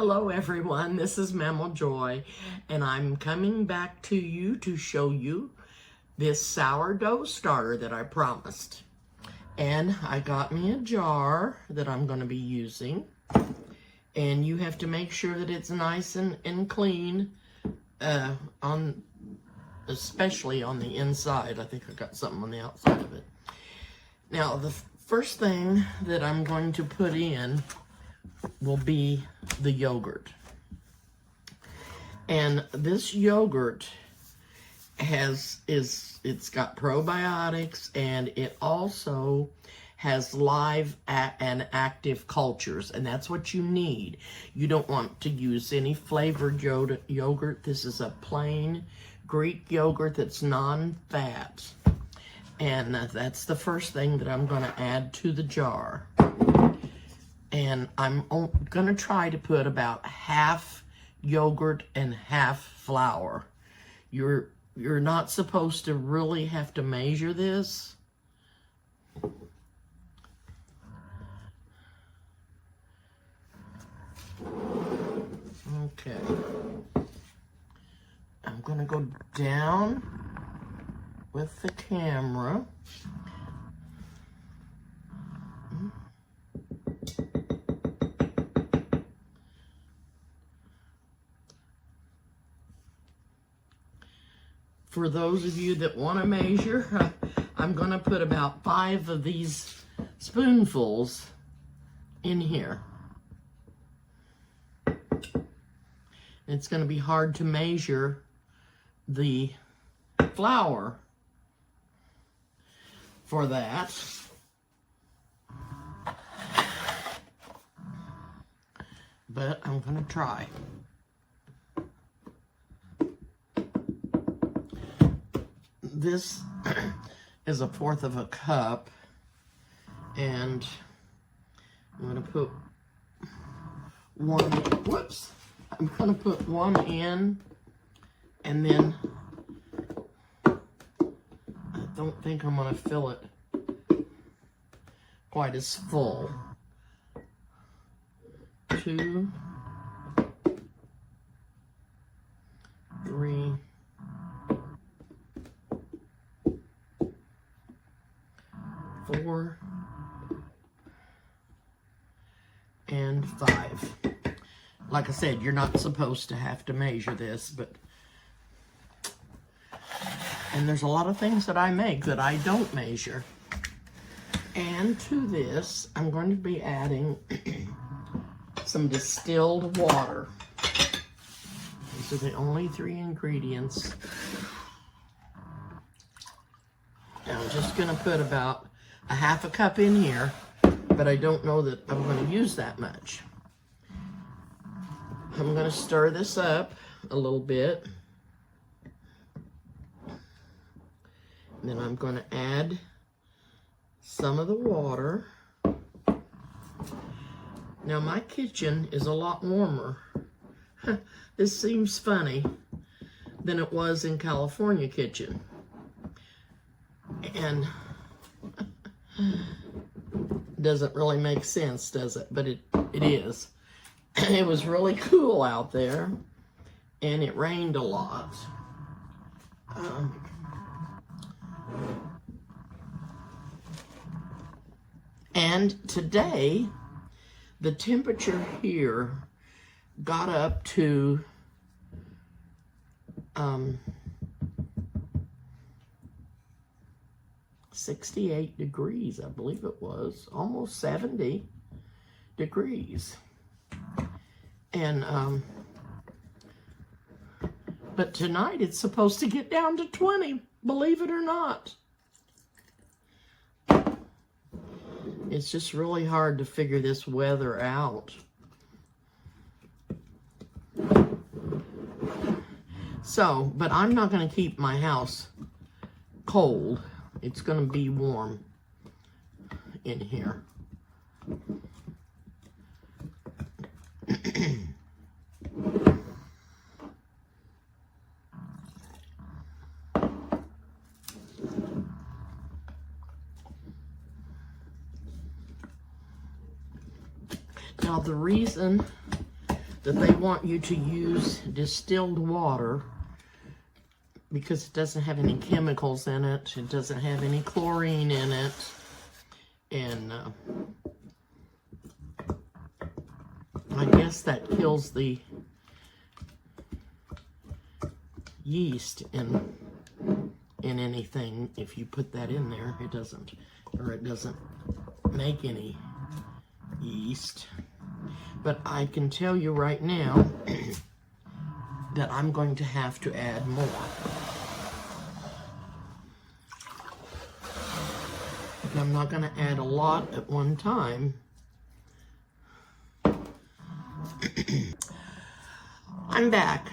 Hello everyone, this is Mammal Joy, and I'm coming back to you to show you this sourdough starter that I promised. And I got me a jar that I'm going to be using, and you have to make sure that it's nice and clean, especially on the inside. I think I got something on the outside of it. Now the first thing that I'm going to put in will be the yogurt. And this yogurt it's got probiotics, and it also has live and active cultures, and that's what you need. You don't want to use any flavored yogurt. This is a plain Greek yogurt that's non-fat. And that's the first thing that I'm going to add to the jar. And I'm going to try to put about half yogurt and half flour. You're not supposed to really have to measure this. Okay. I'm going to go down with the camera. For those of you that want to measure, I'm going to put about 5 of these spoonfuls in here. It's going to be hard to measure the flour for that. But I'm going to try. This is 1/4 of a cup, and I'm going to put I'm going to put one in, and then I don't think I'm going to fill it quite as full. 2, 3, 4, and 5. Like I said, you're not supposed to have to measure this, and there's a lot of things that I make that I don't measure. And to this, I'm going to be adding some distilled water. These are the only 3 ingredients. Now I'm just going to put about a 1/2 cup in here, but I don't know that I'm going to use that much. I'm going to stir this up a little bit. And then I'm going to add some of the water. Now my kitchen is a lot warmer. This seems funny than it was in California kitchen. And doesn't really make sense, does it? But it is. It was really cool out there, and it rained a lot. And today, the temperature here got up to 68 degrees, I believe it was, almost 70 degrees. And but tonight it's supposed to get down to 20, believe it or not. It's just really hard to figure this weather out. So, but I'm not going to keep my house cold. It's going to be warm in here. Now the reason that they want you to use distilled water because it doesn't have any chemicals in it. It doesn't have any chlorine in it. And I guess that kills the yeast in anything. If you put that in there, it doesn't make any yeast. But I can tell you right now that I'm going to have to add more. And I'm not going to add a lot at one time. I'm back.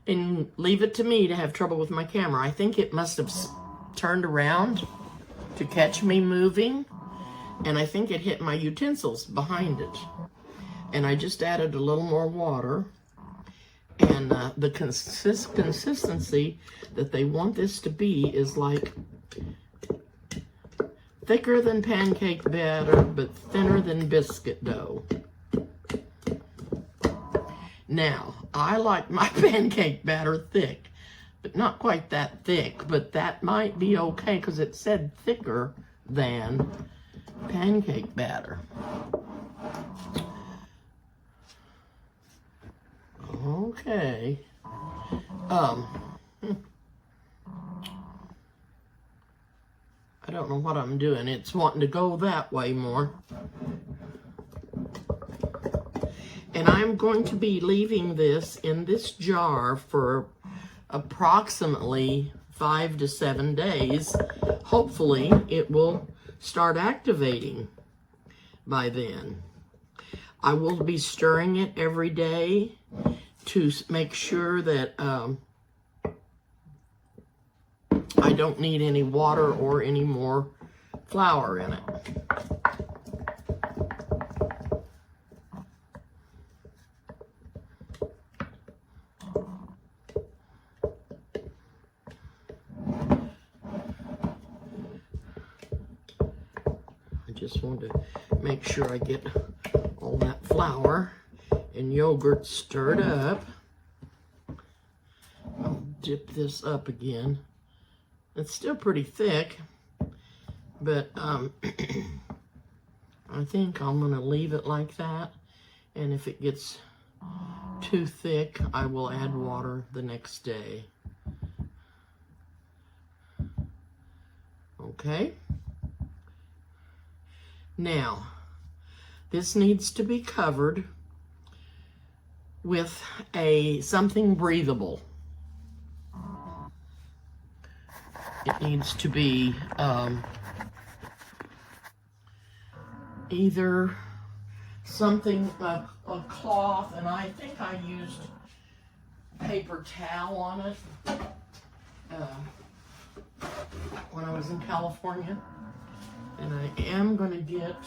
And leave it to me to have trouble with my camera. I think it must have turned around to catch me moving, and I think it hit my utensils behind it. And I just added a little more water, and the consistency that they want this to be is like thicker than pancake batter, but thinner than biscuit dough. Now, I like my pancake batter thick, but not quite that thick, but that might be okay because it said thicker than pancake batter. Okay. I don't know what I'm doing. It's wanting to go that way more. And I'm going to be leaving this in this jar for approximately 5 to 7 days. Hopefully it will start activating by then. I will be stirring it every day to make sure that I don't need any water or any more flour in it. Just want to make sure I get all that flour and yogurt stirred up. I'll dip this up again. It's still pretty thick, but I think I'm going to leave it like that. And if it gets too thick, I will add water the next day. Okay. Now, this needs to be covered with something breathable. It needs to be either something, a cloth, and I think I used paper towel on it when I was in California. And I am going to get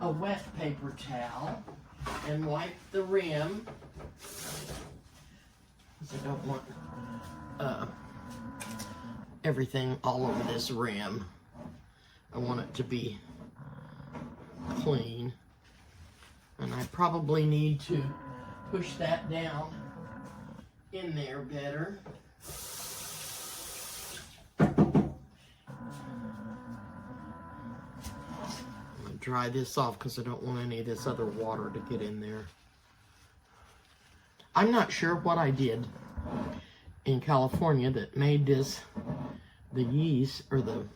a wet paper towel and wipe the rim, because I don't want everything all over this rim. I want it to be clean. And I probably need to push that down in there better. Dry this off because I don't want any of this other water to get in there. I'm not sure what I did in California that made this, the yeast or the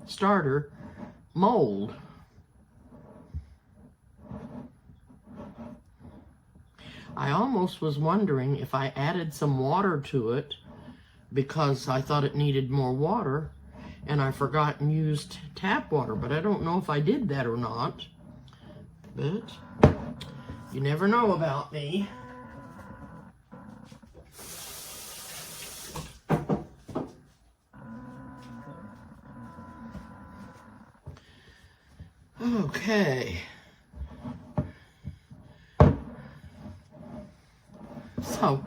starter, mold. I almost was wondering if I added some water to it because I thought it needed more water, and I forgot and used tap water, but I don't know if I did that or not. But you never know about me. Okay. So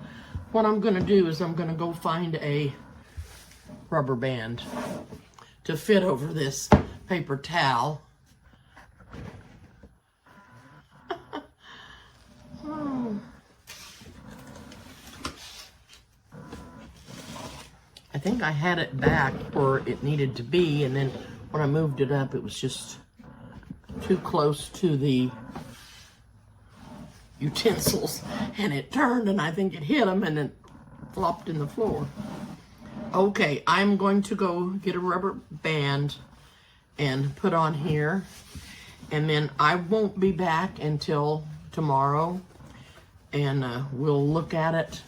what I'm going to do is I'm going to go find a rubber band to fit over this paper towel. Oh. think I had it back where it needed to be, and then when I moved it up, it was just too close to the utensils, and it turned, and I think it hit them, and it flopped in the floor. Okay, I'm going to go get a rubber band and put on here, and then I won't be back until tomorrow, and we'll look at it,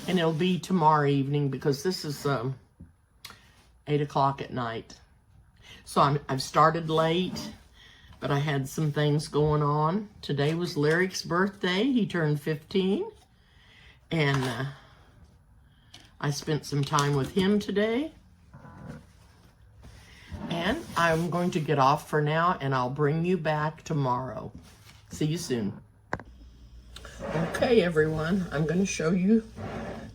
and it'll be tomorrow evening because this is 8 o'clock at night. So I've started late, but I had some things going on. Today was Lyric's birthday. He turned 15, and I spent some time with him today. And I'm going to get off for now, and I'll bring you back tomorrow. See you soon. Okay, everyone, I'm going to show you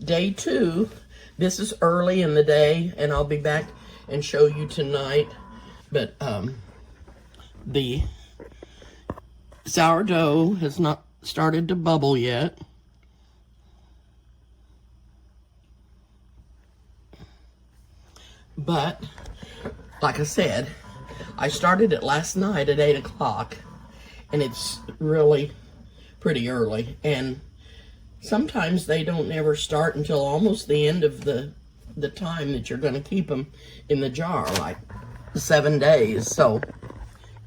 day 2. This is early in the day, and I'll be back and show you tonight. But the sourdough has not started to bubble yet. But, like I said, I started it last night at 8 o'clock, and it's really pretty early. And sometimes they don't ever start until almost the end of the time that you're going to keep them in the jar, like 7 days. So,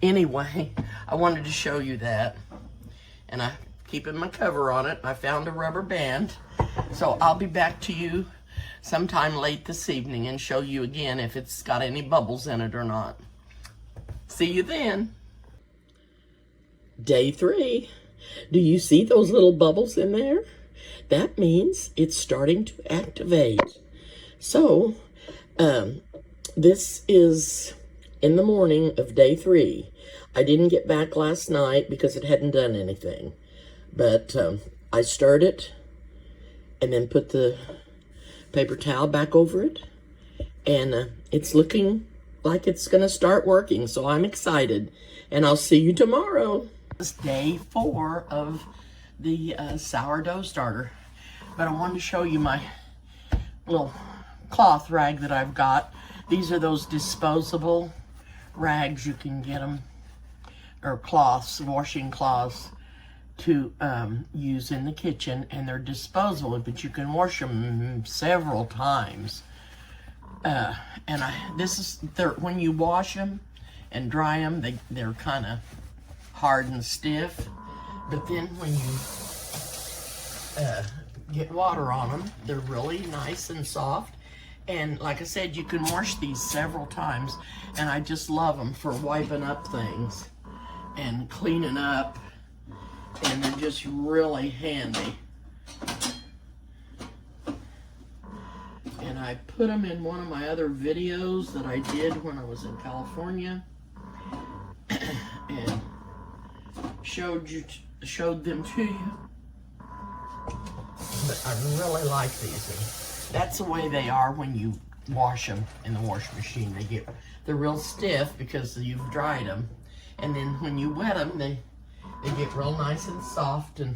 anyway, I wanted to show you that. And I'm keeping my cover on it. I found a rubber band. So, I'll be back to you sometime late this evening and show you again if it's got any bubbles in it or not. See you then. Day 3. Do you see those little bubbles in there? That means it's starting to activate. So, this is in the morning of day 3. I didn't get back last night because it hadn't done anything. But I stirred it and then put the paper towel back over it, and it's looking like it's gonna start working, so I'm excited, and I'll see you tomorrow. It's day 4 of the sourdough starter, but I wanted to show you my little cloth rag that I've got. These are those disposable rags. You can get them, or cloths, washing cloths, to use in the kitchen, and they're disposable, but you can wash them several times. And when you wash them and dry them, they're kind of hard and stiff, but then when you get water on them, they're really nice and soft. And like I said, you can wash these several times, and I just love them for wiping up things and cleaning up. And they're just really handy. And I put them in one of my other videos that I did when I was in California, and showed them to you. But I really like these. And that's the way they are when you wash them in the wash machine. They're real stiff because you've dried them, and then when you wet them, they get real nice and soft, and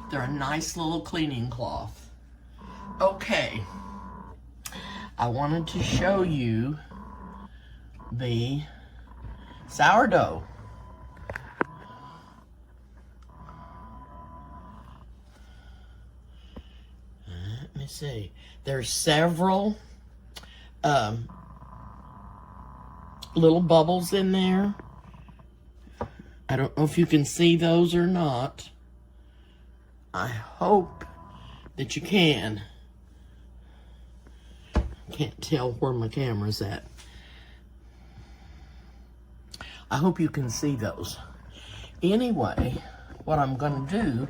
they're a nice little cleaning cloth. Okay, I wanted to show you the sourdough. Let me see. There's several little bubbles in there. I don't know if you can see those or not. I hope that you can. Can't tell where my camera's at. I hope you can see those. Anyway, what I'm going to do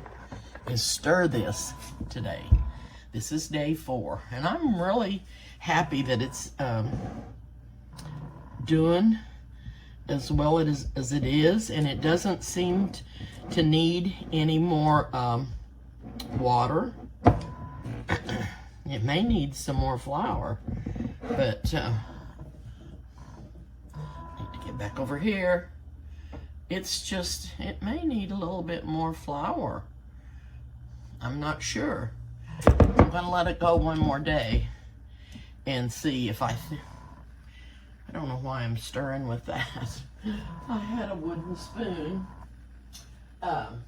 is stir this today. This is day 4, and I'm really happy that it's doing as well as it is, and it doesn't seem to need any more water. It may need some more flour, but need to get back over here. It may need a little bit more flour. I'm not sure. I'm gonna let it go one more day, and see if I don't know why I'm stirring with that. I had a wooden spoon. I'm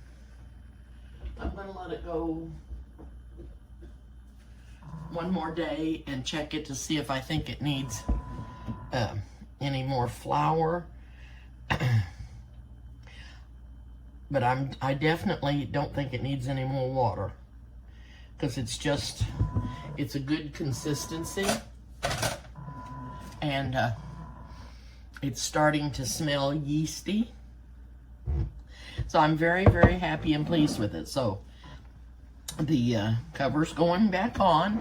going to let it go one more day and check it to see if I think it needs any more flour. But I definitely don't think it needs any more water, because it's a good consistency, and it's starting to smell yeasty. So I'm very, very happy and pleased with it. So the cover's going back on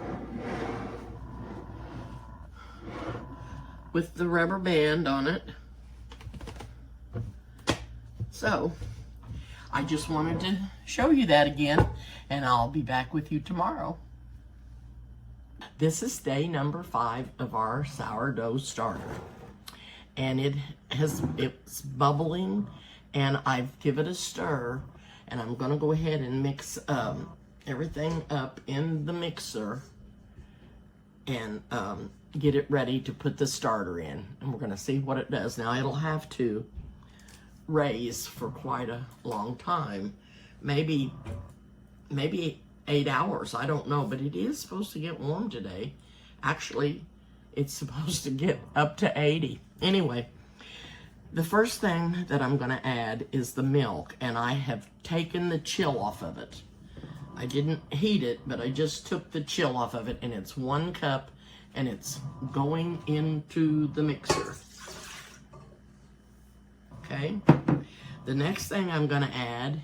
with the rubber band on it. So I just wanted to show you that again, and I'll be back with you tomorrow. This is day number 5 of our sourdough starter, and it's bubbling, and I've given it a stir, and I'm gonna go ahead and mix everything up in the mixer and get it ready to put the starter in, and we're gonna see what it does. Now it'll have to raise for quite a long time, maybe 8 hours, I don't know, but it is supposed to get warm today. Actually, it's supposed to get up to 80. Anyway, the first thing that I'm going to add is the milk, and I have taken the chill off of it. I didn't heat it, but I just took the chill off of it, and it's 1 cup, and it's going into the mixer. Okay, the next thing I'm going to add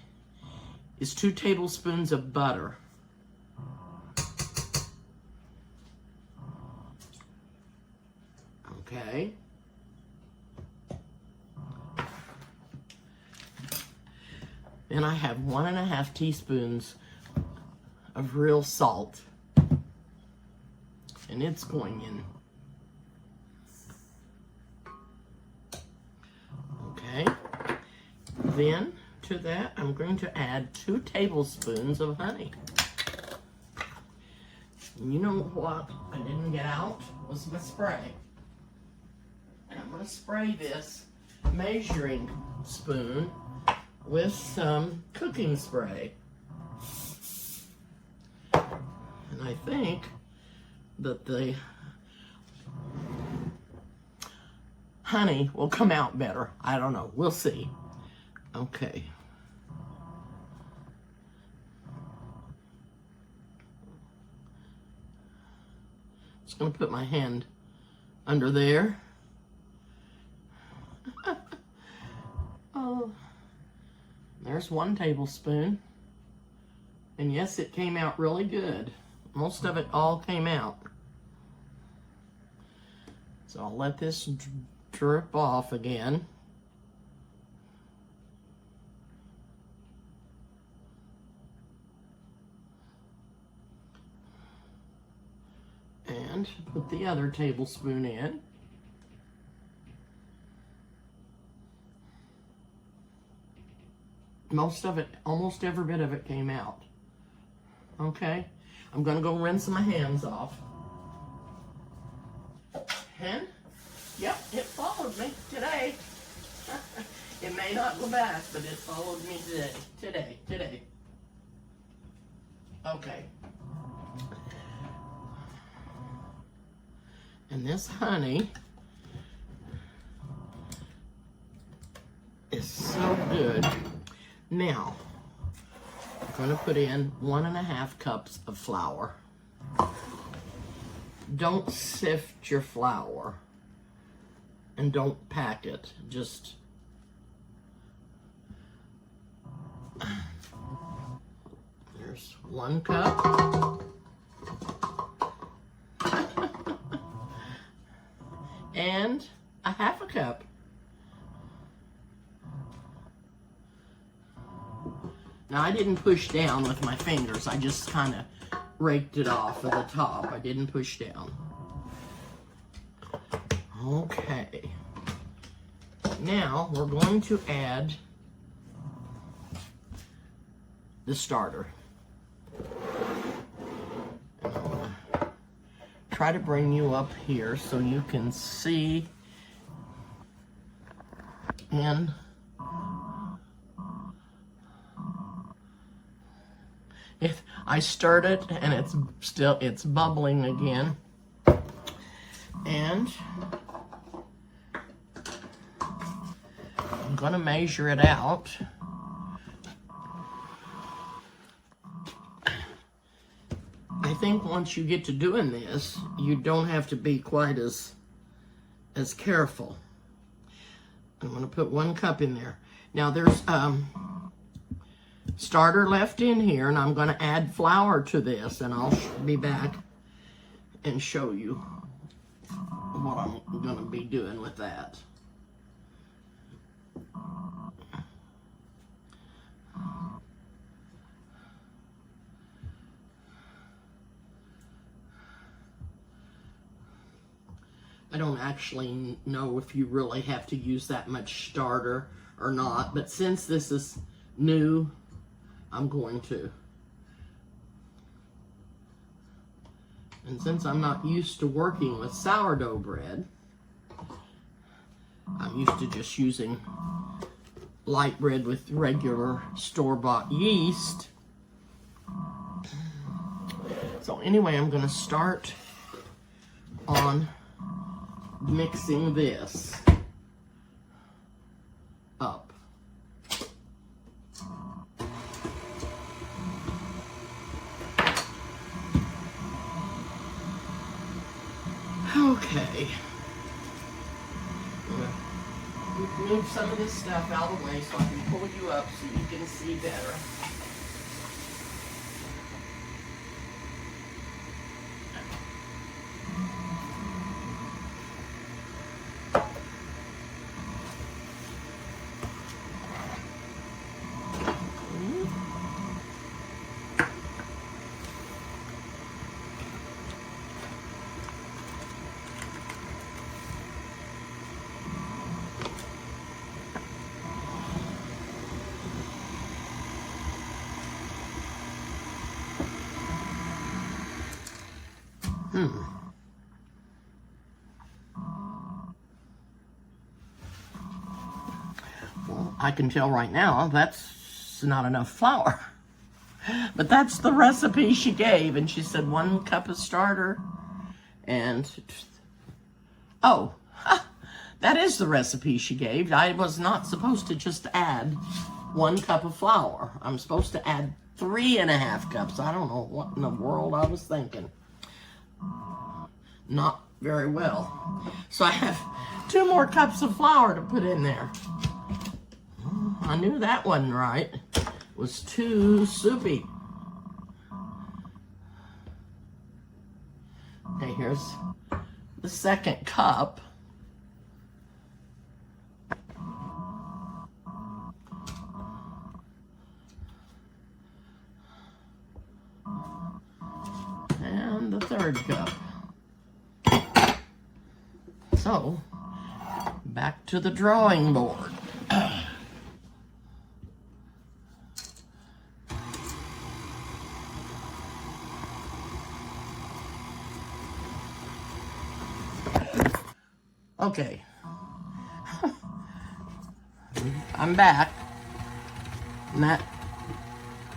is 2 tablespoons of butter. Okay. Then I have 1.5 teaspoons of real salt, and it's going in. Okay. Then to that, I'm going to add 2 tablespoons of honey. And you know what I didn't get out was my spray. And I'm going to spray this measuring spoon with some cooking spray. And I think that the honey will come out better. I don't know. We'll see. Okay. Just going to put my hand under there. Oh, there's 1 tablespoon. And yes, it came out really good. Most of it all came out. So I'll let this drip off again. And put the other tablespoon in. Most of it, almost every bit of it came out. Okay, I'm gonna go rinse my hands off. And, yep, it followed me today. It may not go back, but it followed me today. Okay. And this honey is so good. Now, I'm going to put in 1.5 cups of flour. Don't sift your flour and don't pack it. Just there's 1 cup. And 1/2 cup. Now I didn't push down with my fingers, I just kind of raked it off of the top. I didn't push down. Okay. Now we're going to add the starter. And I'm going to try to bring you up here so you can see. And I stirred it and it's bubbling again. And I'm gonna measure it out. I think once you get to doing this, you don't have to be quite as careful. I'm going to put 1 cup in there. Now there's starter left in here, and I'm going to add flour to this, and I'll be back and show you what I'm going to be doing with that. I don't actually know if you really have to use that much starter or not, but since this is new, I'm going to. And since I'm not used to working with sourdough bread, I'm used to just using light bread with regular store-bought yeast. So anyway, I'm going to start on mixing this up. Okay. Move some of this stuff out of the way so I can pull you up so you can see better. Well, I can tell right now that's not enough flour. But that's the recipe she gave, and she said 1 cup of starter and that is the recipe she gave. I was not supposed to just add 1 cup of flour. I'm supposed to add 3.5 cups. I don't know what in the world I was thinking. Not very well. So I have 2 more cups of flour to put in there. I knew that wasn't right. It was too soupy. Okay, here's the 2nd cup. And the 3rd cup. So, back to the drawing board. Okay. I'm back. And that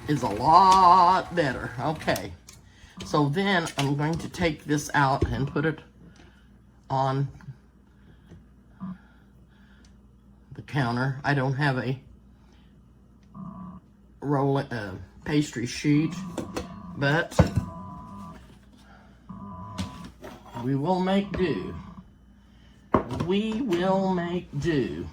is a lot better. Okay. So then I'm going to take this out and put it on the counter. I don't have a pastry sheet, but we will make do. We will make do.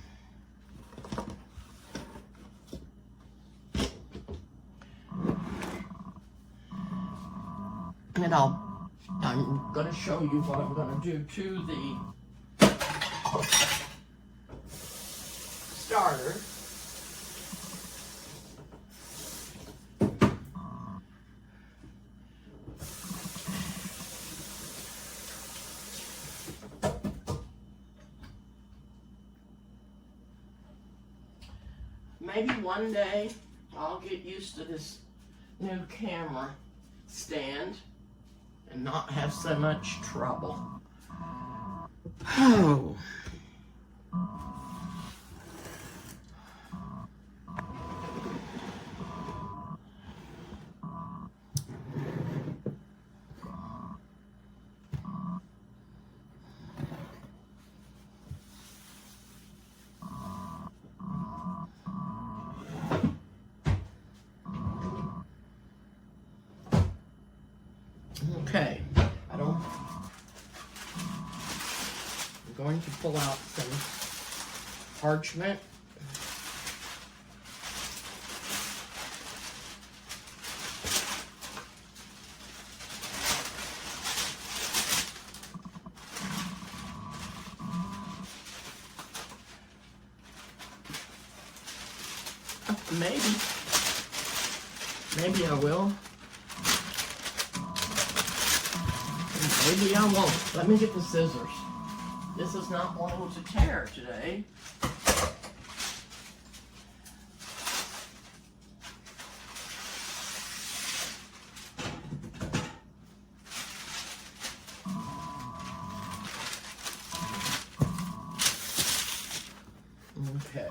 And I'm going to show you what I'm going to do to the starter. Maybe one day I'll get used to this new camera stand and not have so much trouble. Oh. Okay, I'm going to pull out some parchment. Maybe I will. Maybe I won't. Let me get the scissors. This is not wanting to tear today. Okay.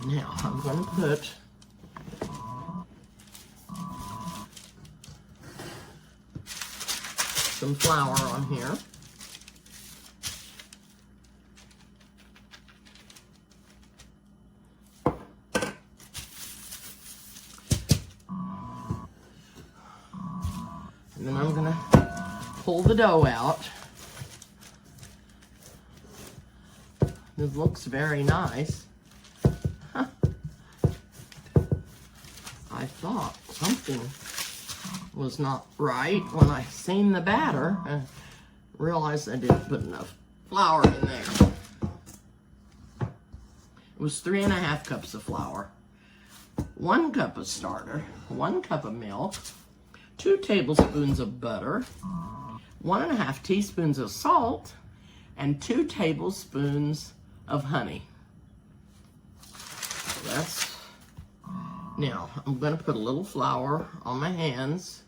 Now I'm going to put some flour on here. And then I'm gonna pull the dough out. This looks very nice. Huh. I thought something was not right when I seen the batter and realized I didn't put enough flour in there. It was 3½ cups of flour, 1 cup of starter, 1 cup of milk, 2 tablespoons of butter, 1½ teaspoons of salt, and 2 tablespoons of honey. So that's, now I'm going to put a little flour on my hands.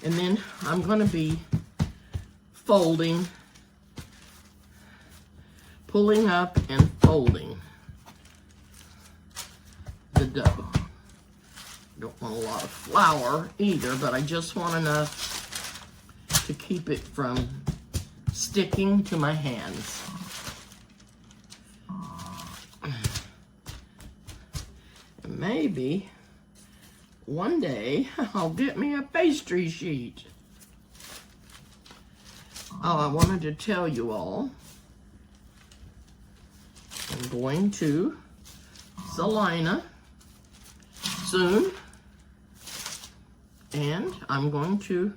And then I'm going to be folding, pulling up and folding the dough. Don't want a lot of flour either, but I just want enough to keep it from sticking to my hands. And maybe one day I'll get me a pastry sheet. Oh, I wanted to tell you all, I'm going to Salina soon, and I'm going to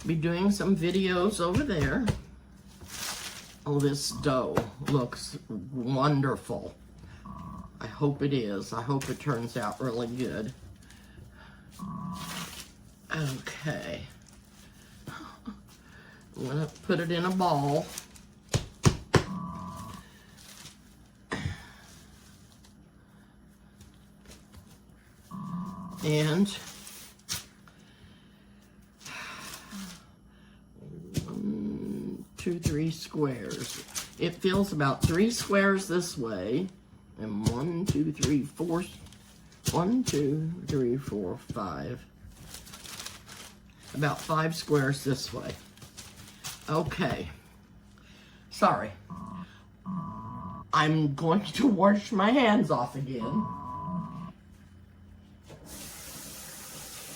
be doing some videos over there. Oh, this dough looks wonderful. I hope it is. I hope it turns out really good. Okay. I'm gonna put it in a ball. And 1, 2, 3 squares. It fills about 3 squares this way, and 1, 2, 3, 4. 1, 2, 3, 4, 5. About 5 squares this way. Okay. Sorry. I'm going to wash my hands off again.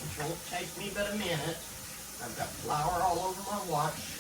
Which won't take me but a minute. I've got flour all over my watch.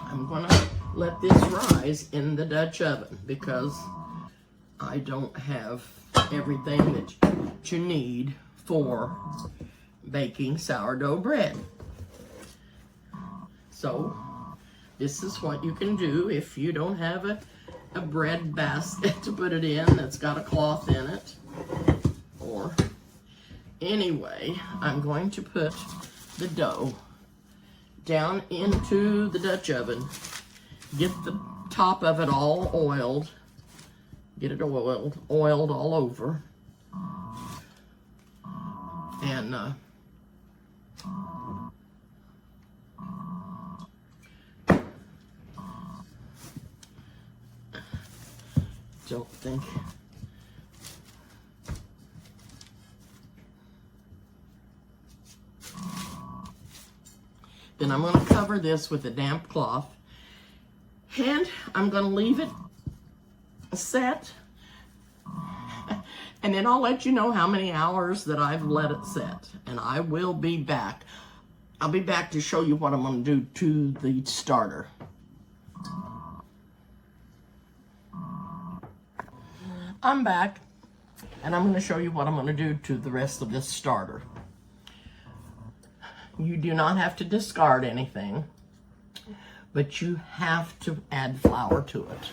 I'm gonna let this rise in the Dutch oven because I don't have everything that you need for baking sourdough bread. So this is what you can do if you don't have a bread basket to put it in that's got a cloth in it. Or anyway, I'm going to put the dough down into the Dutch oven. Get the top of it all oiled. Get it oiled all over. And don't think then I'm going to cover this with a damp cloth, and I'm going to leave it set, and then I'll let you know how many hours that I've let it set, and I will be back. I'll be back to show you what I'm going to do to the starter. I'm back, and I'm going to show you what I'm going to do to the rest of this starter. You do not have to discard anything, but you have to add flour to it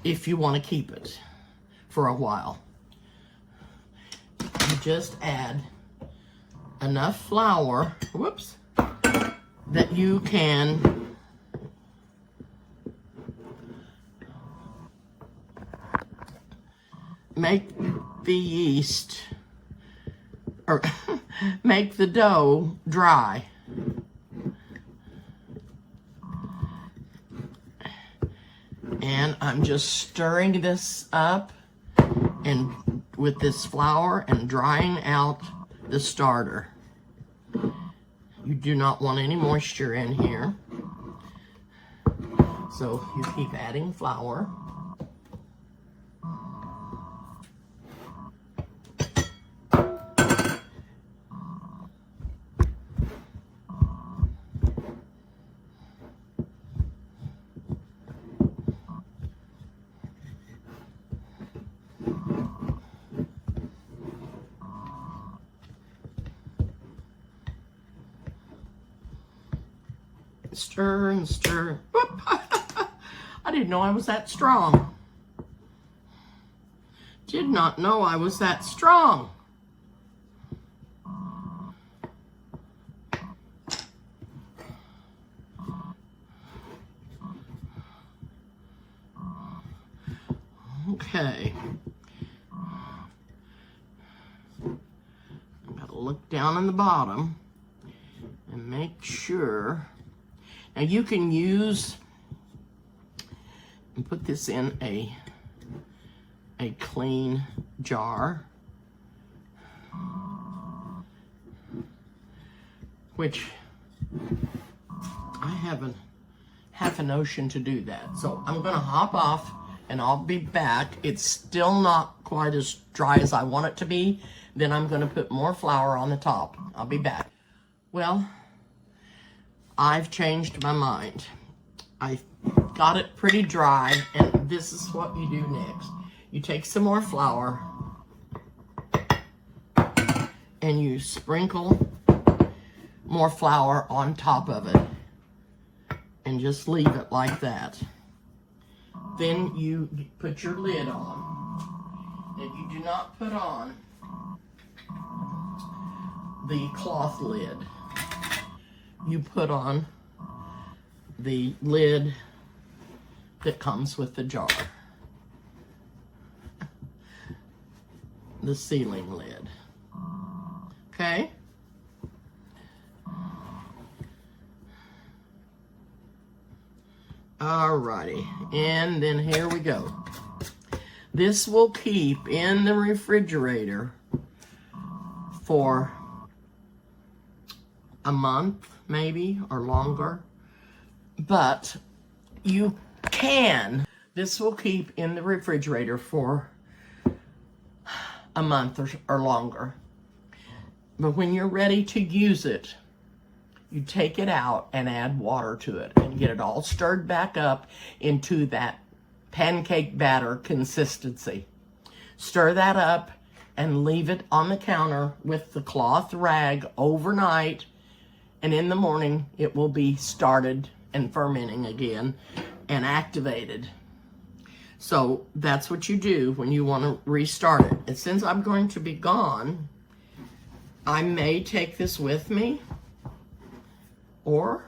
if you want to keep it for a while. You just add enough flour, that you can make the yeast, or make the dough dry. And I'm just stirring this up and with this flour and drying out the starter. You do not want any moisture in here. So you keep adding flour. Stir and stir. Whoop. I didn't know I was that strong. Did not know I was that strong. Okay. I've got to look down in the bottom and make sure. Now you can use and put this in a clean jar, which I haven't half a notion to do that. So I'm gonna hop off and I'll be back. It's still not quite as dry as I want it to be. Then I'm gonna put more flour on the top. I'll be back. Well, I've changed my mind. I got it pretty dry, and this is what you do next. You take some more flour and you sprinkle more flour on top of it and just leave it like that. Then you put your lid on, and you do not put on the cloth lid. You put on the lid that comes with the jar. The sealing lid. Okay? Alrighty, and then here we go. This will keep in the refrigerator for a month, maybe, or longer. But you can. This will keep in the refrigerator for a month or longer. But when you're ready to use it, you take it out and add water to it and get it all stirred back up into that pancake batter consistency. Stir that up and leave it on the counter with the cloth rag overnight. And in the morning, it will be started and fermenting again and activated. So that's what you do when you want to restart it. And since I'm going to be gone, I may take this with me, or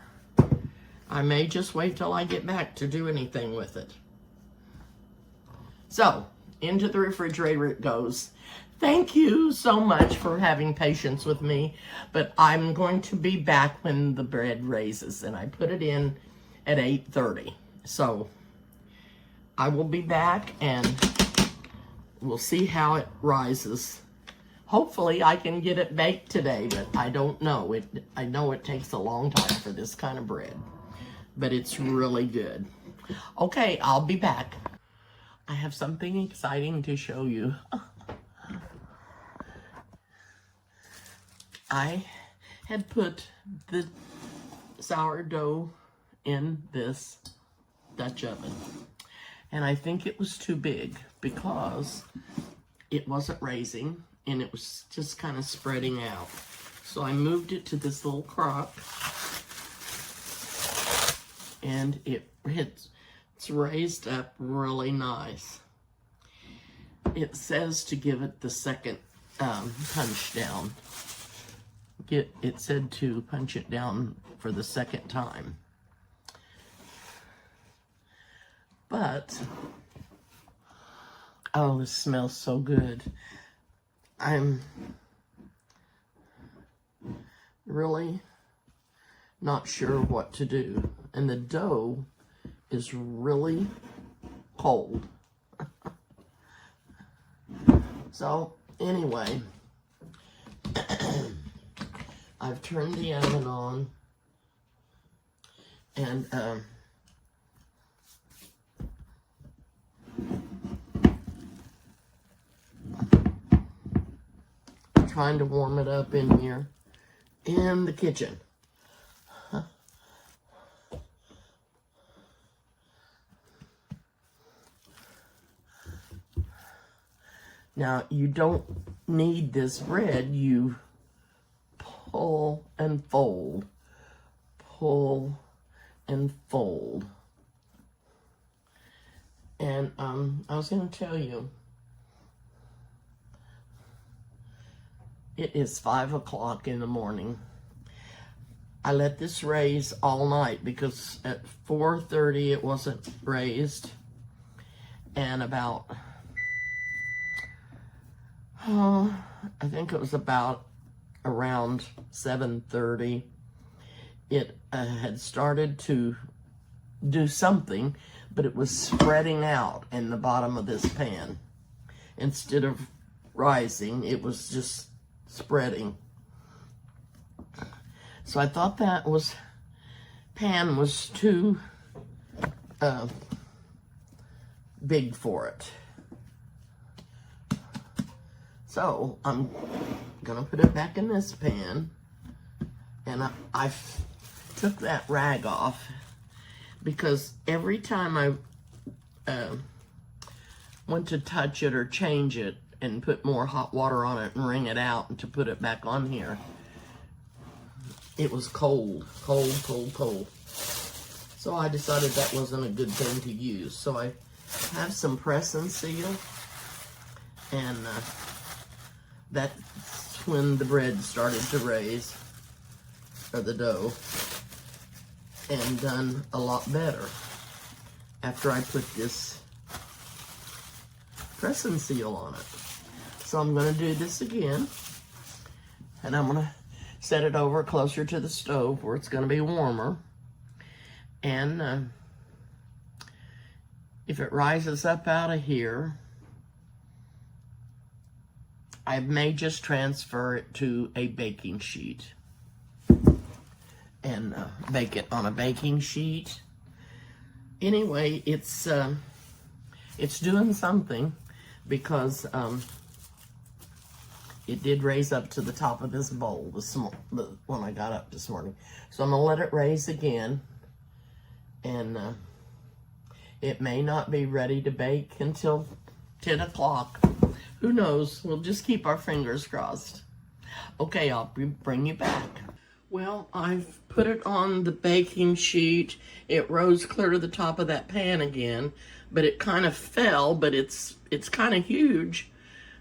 I may just wait till I get back to do anything with it. So, into the refrigerator it goes. Thank you so much for having patience with me, but I'm going to be back when the bread raises, and I put it in at 8:30. So, I will be back, and we'll see how it rises. Hopefully, I can get it baked today, but I don't know. I know it takes a long time for this kind of bread, but it's really good. Okay, I'll be back. I have something exciting to show you. I had put the sourdough in this Dutch oven, and I think it was too big because it wasn't raising and it was just kind of spreading out. So I moved it to this little crock, and it's raised up really nice. It says to give it the second punch down. It said to punch it down for the second time. But, oh, this smells so good. I'm really not sure what to do. And the dough is really cold. So, anyway, I've turned the oven on, and trying to warm it up in here in the kitchen. Now, you don't need this bread. You pull and fold, pull and fold. And I was going to tell you, it is 5 o'clock in the morning. I let this raise all night because at 4:30 it wasn't raised, and about I think it was about around 7:30, it had started to do something, but it was spreading out in the bottom of this pan. Instead of rising, it was just spreading. So I thought that pan was too big for it. So I'm gonna put it back in this pan, and I took that rag off because every time I went to touch it or change it and put more hot water on it and wring it out and to put it back on here, it was cold. So I decided that wasn't a good thing to use. So I have some press and seal, and that's when the bread started to raise, or the dough, and done a lot better after I put this press and seal on it. So I'm going to do this again, and I'm going to set it over closer to the stove where it's going to be warmer. And if it rises up out of here, I may just transfer it to a baking sheet and bake it on a baking sheet. Anyway, it's doing something because it did raise up to the top of this bowl when I got up this morning. So I'm gonna let it raise again, and it may not be ready to bake until 10 o'clock. Who knows? We'll just keep our fingers crossed. Okay, I'll bring you back. Well, I've put it on the baking sheet. It rose clear to the top of that pan again, but it kind of fell, but it's kind of huge.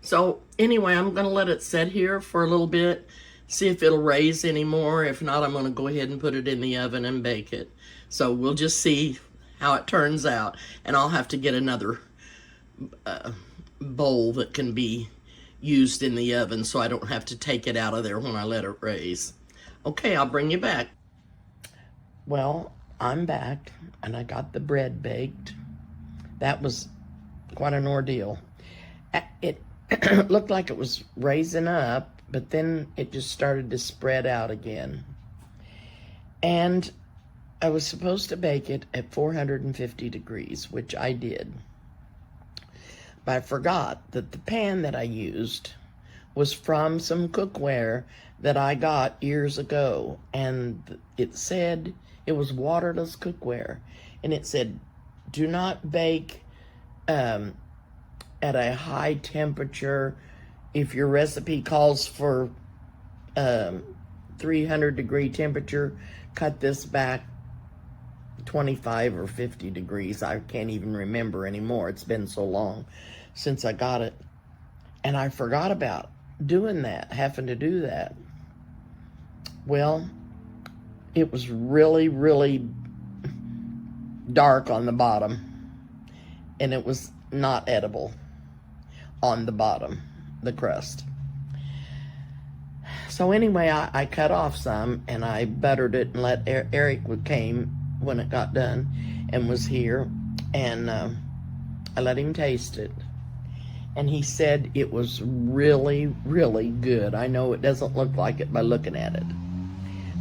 So anyway, I'm gonna let it sit here for a little bit, see if it'll raise anymore. If not, I'm gonna go ahead and put it in the oven and bake it. So we'll just see how it turns out. And I'll have to get another bowl that can be used in the oven so I don't have to take it out of there when I let it raise. Okay, I'll bring you back. Well, I'm back and I got the bread baked. That was quite an ordeal. It looked like it was raising up, but then it just started to spread out again. And I was supposed to bake it at 450 degrees, which I did. But I forgot that the pan that I used was from some cookware that I got years ago. And it said, it was waterless cookware. And it said, do not bake at a high temperature. If your recipe calls for 300 degree temperature, cut this back 25 or 50 degrees. I can't even remember anymore. It's been so long since I got it. And I forgot about doing that, having to do that. Well, it was really, really dark on the bottom, and it was not edible on the bottom, the crust. So anyway, I cut off some and I buttered it and let Eric came when it got done and was here, and I let him taste it. And he said it was really, really good. I know it doesn't look like it by looking at it.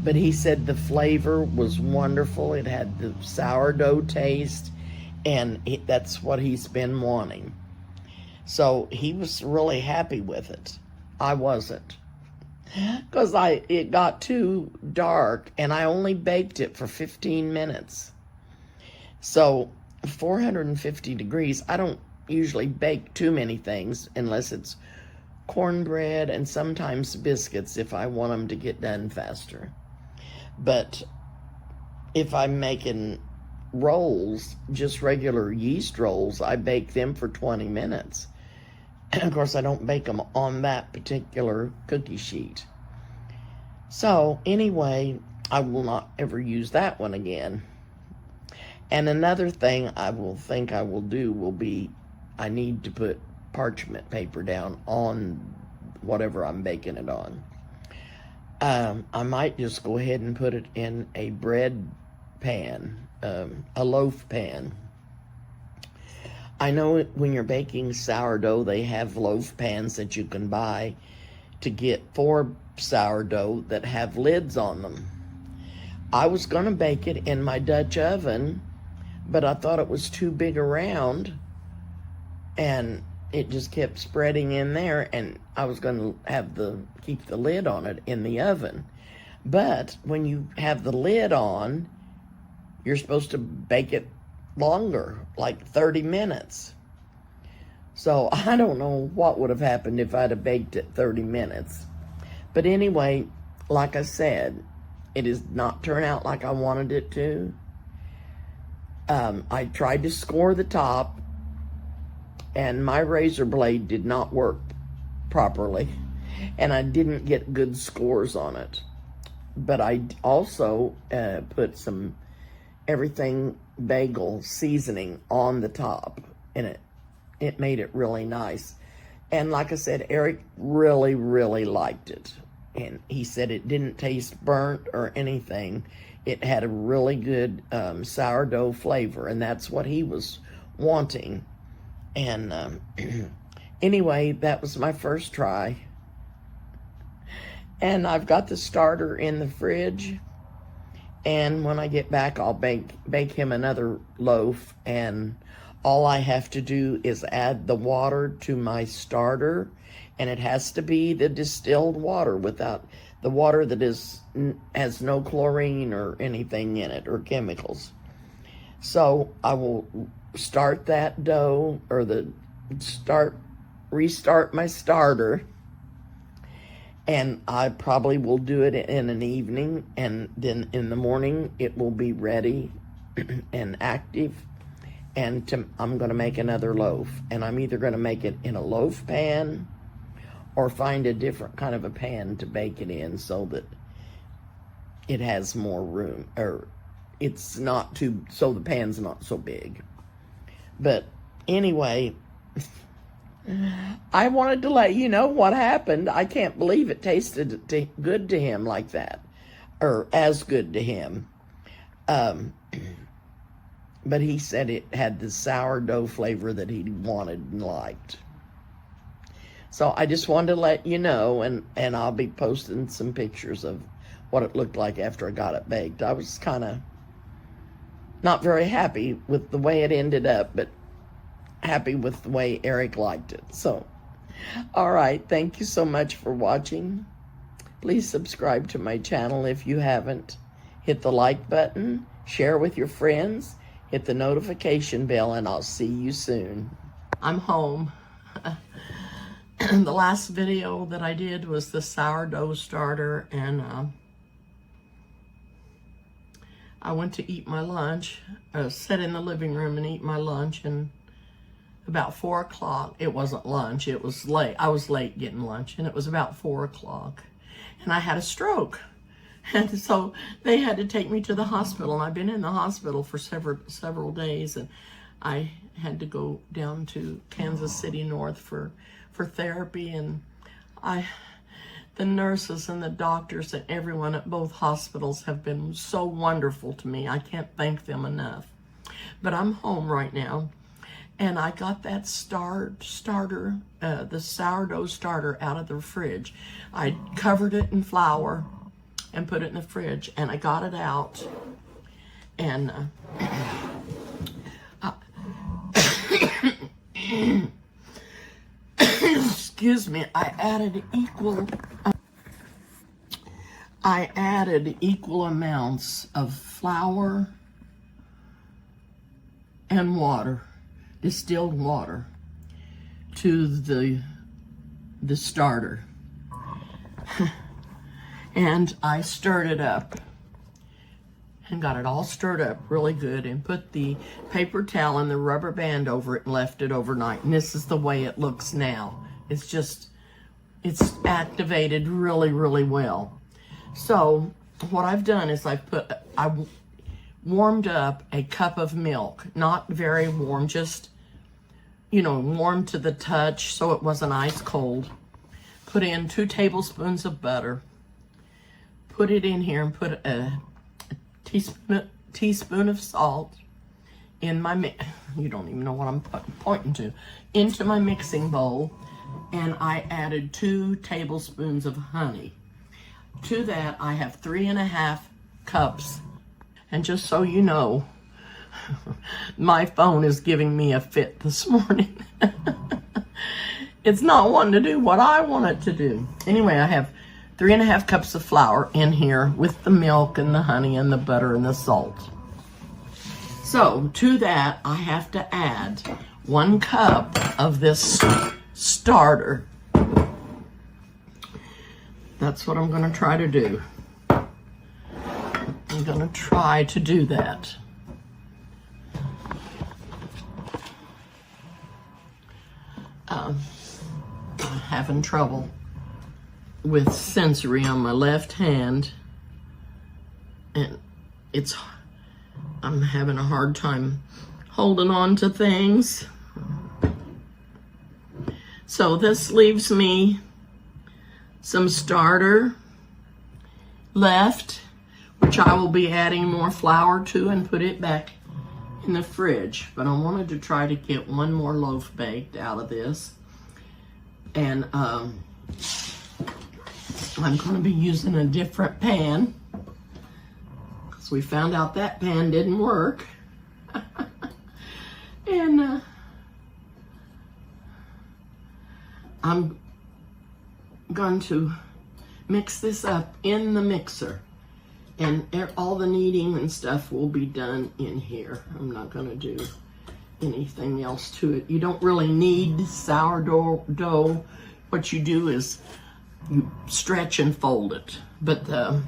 But he said the flavor was wonderful. It had the sourdough taste, and that's what he's been wanting. So he was really happy with it. I wasn't. Because it got too dark, and I only baked it for 15 minutes. So 450 degrees, I don't usually bake too many things unless it's cornbread and sometimes biscuits if I want them to get done faster. But if I'm making rolls, just regular yeast rolls, I bake them for 20 minutes. And of course, I don't bake them on that particular cookie sheet. So anyway, I will not ever use that one again. And another thing I will do will be, I need to put parchment paper down on whatever I'm baking it on. I might just go ahead and put it in a bread pan, a loaf pan. I know when you're baking sourdough, they have loaf pans that you can buy to get for sourdough that have lids on them. I was going to bake it in my Dutch oven, but I thought it was too big around, and it just kept spreading in there, and I was going to have keep the lid on it in the oven. But when you have the lid on, you're supposed to bake it longer, like 30 minutes. So I don't know what would have happened if I'd have baked it 30 minutes. But anyway, like I said, it does not turn out like I wanted it to. I tried to score the top, and my razor blade did not work properly, and I didn't get good scores on it. But I also put some everything bagel seasoning on the top, and it made it really nice. And like I said, Eric really, really liked it. And he said it didn't taste burnt or anything. It had a really good sourdough flavor, and that's what he was wanting. And anyway, that was my first try. And I've got the starter in the fridge. And when I get back, I'll bake him another loaf. And all I have to do is add the water to my starter. And it has to be the distilled water, without the water that has no chlorine or anything in it or chemicals. So I will start that dough, or start restart my starter, and I probably will do it in an evening, and then in the morning it will be ready and active, and I'm going to make another loaf, and I'm either going to make it in a loaf pan or find a different kind of a pan to bake it in so that it has more room, or it's not too, so the pan's not so big. But anyway, I wanted to let you know what happened. I can't believe it tasted good to him like that, or as good to him. But he said it had the sourdough flavor that he wanted and liked. So I just wanted to let you know, and I'll be posting some pictures of what it looked like after I got it baked. I was kind of not very happy with the way it ended up, but happy with the way Eric liked it. So, all right, thank you so much for watching. Please subscribe to my channel if you haven't. Hit the like button, share with your friends, hit the notification bell, and I'll see you soon. I'm home. The last video that I did was the sourdough starter, and I went to eat my lunch, sat in the living room and eat my lunch, and about 4 o'clock, it wasn't lunch, it was late. I was late getting lunch, and it was about 4 o'clock, and I had a stroke. And so they had to take me to the hospital, and I've been in the hospital for several days, and I had to go down to Kansas City North for therapy, and the nurses and the doctors and everyone at both hospitals have been so wonderful to me. I can't thank them enough. But I'm home right now, and I got that starter, the sourdough starter, out of the fridge. I covered it in flour and put it in the fridge, and I got it out, and excuse me, I added equal amounts of flour and water, distilled water, to the starter. And I stirred it up and got it all stirred up really good, and put the paper towel and the rubber band over it and left it overnight. And this is the way it looks now. It's activated really, really well. So what I've done is I warmed up a cup of milk, not very warm, just, warm to the touch so it wasn't ice cold. Put in 2 tablespoons of butter. Put it in here and put a teaspoon of salt in my, you don't even know what I'm pointing to, into my mixing bowl, and I added 2 tablespoons of honey. To that, I have 3.5 cups. And just so you know, my phone is giving me a fit this morning. It's not wanting to do what I want it to do. Anyway, I have 3.5 cups of flour in here with the milk and the honey and the butter and the salt. So to that, I have to add 1 cup of this starter. That's what I'm going to try to do. I'm going to try to do that. I'm having trouble with sensory on my left hand, and I'm having a hard time holding on to things. So this leaves me some starter left, which I will be adding more flour to and put it back in the fridge. But I wanted to try to get 1 more loaf baked out of this, and I'm going to be using a different pan, because we found out that pan didn't work. And I'm going to mix this up in the mixer, and all the kneading and stuff will be done in here. I'm not going to do anything else to it. You don't really need sourdough dough. What you do is you stretch and fold it. But that's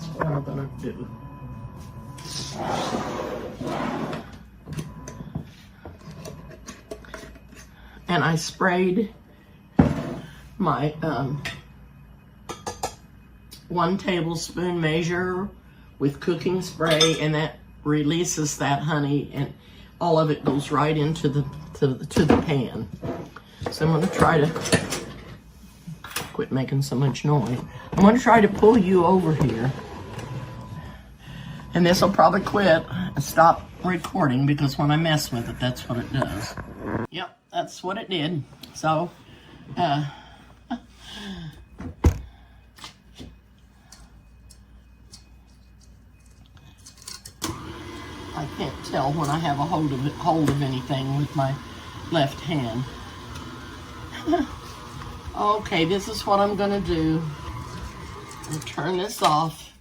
what I'm gonna do. And I sprayed my 1 tablespoon measure with cooking spray, and that releases that honey, and all of it goes right into the pan. So I'm going to try to quit making so much noise. I'm going to try to pull you over here, and this will probably quit and stop recording, because when I mess with it, that's what it does. Yep, that's what it did. So I can't tell when I have a hold of anything with my left hand. Okay, this is what I'm gonna do. I'm gonna turn this off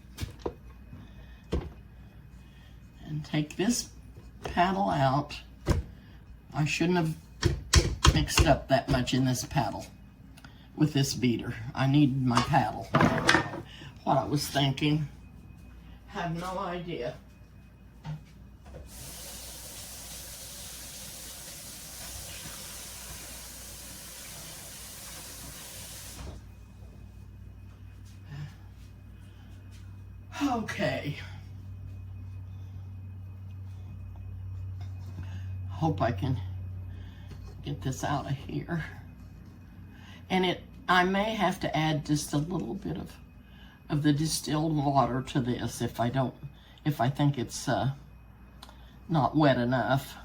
and take this paddle out. I shouldn't have mixed up that much in this paddle with this beater. I need my paddle. What I was thinking, have no idea. Okay. Hope I can get this out of here. And I may have to add just a little bit of the distilled water to this if I think it's not wet enough.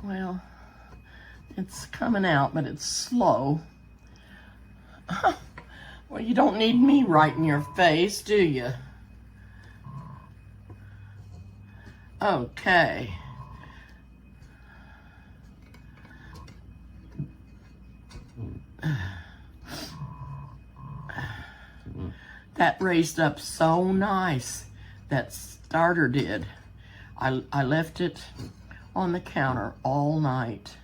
Well, it's coming out, but it's slow. Well, you don't need me right in your face, do you? Okay. That raised up so nice. That starter did. I left it on the counter all night,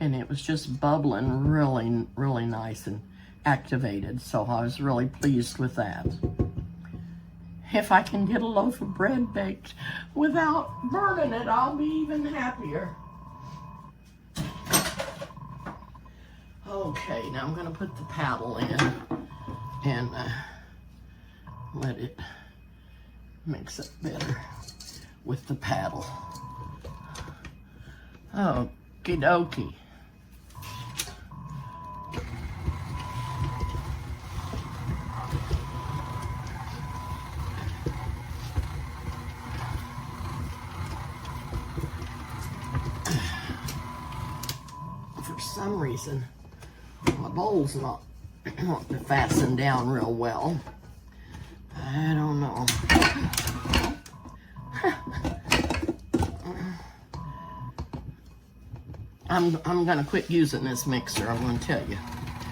and it was just bubbling really, really nice and activated. So I was really pleased with that. If I can get a loaf of bread baked without burning it, I'll be even happier. Okay, now I'm gonna put the paddle in and let it mix it better with the paddle. Okie dokie. For some reason, my bowl's not fastened down real well. I don't know. I'm gonna quit using this mixer, I'm gonna tell you.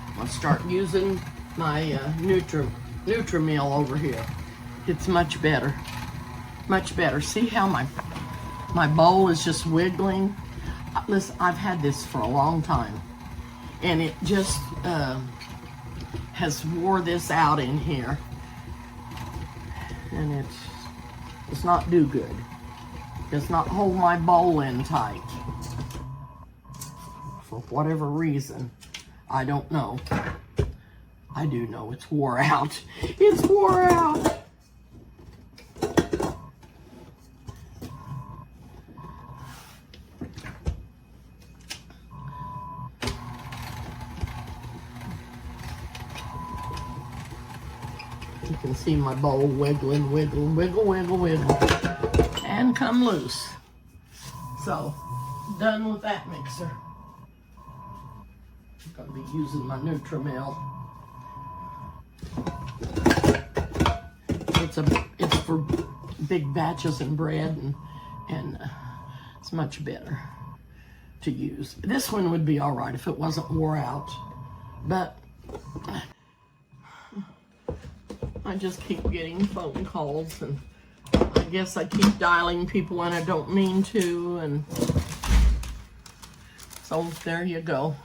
I'm gonna start using my Nutri-Mill over here. It's much better. Much better. See how my bowl is just wiggling? Listen, I've had this for a long time, and it just has wore this out in here, and it's not do good. Does not hold my bowl in tight. For whatever reason, I don't know. I do know it's wore out. It's wore out. You can see my bowl wiggling, wiggle, wiggle, wiggle, wiggle, and come loose. So, done with that mixer. I'm going to be using my Nutri-Mill. it's for big batches and bread, and it's much better to use. This one would be all right if it wasn't wore out, but I just keep getting phone calls, and I guess I keep dialing people when I don't mean to, and so there you go.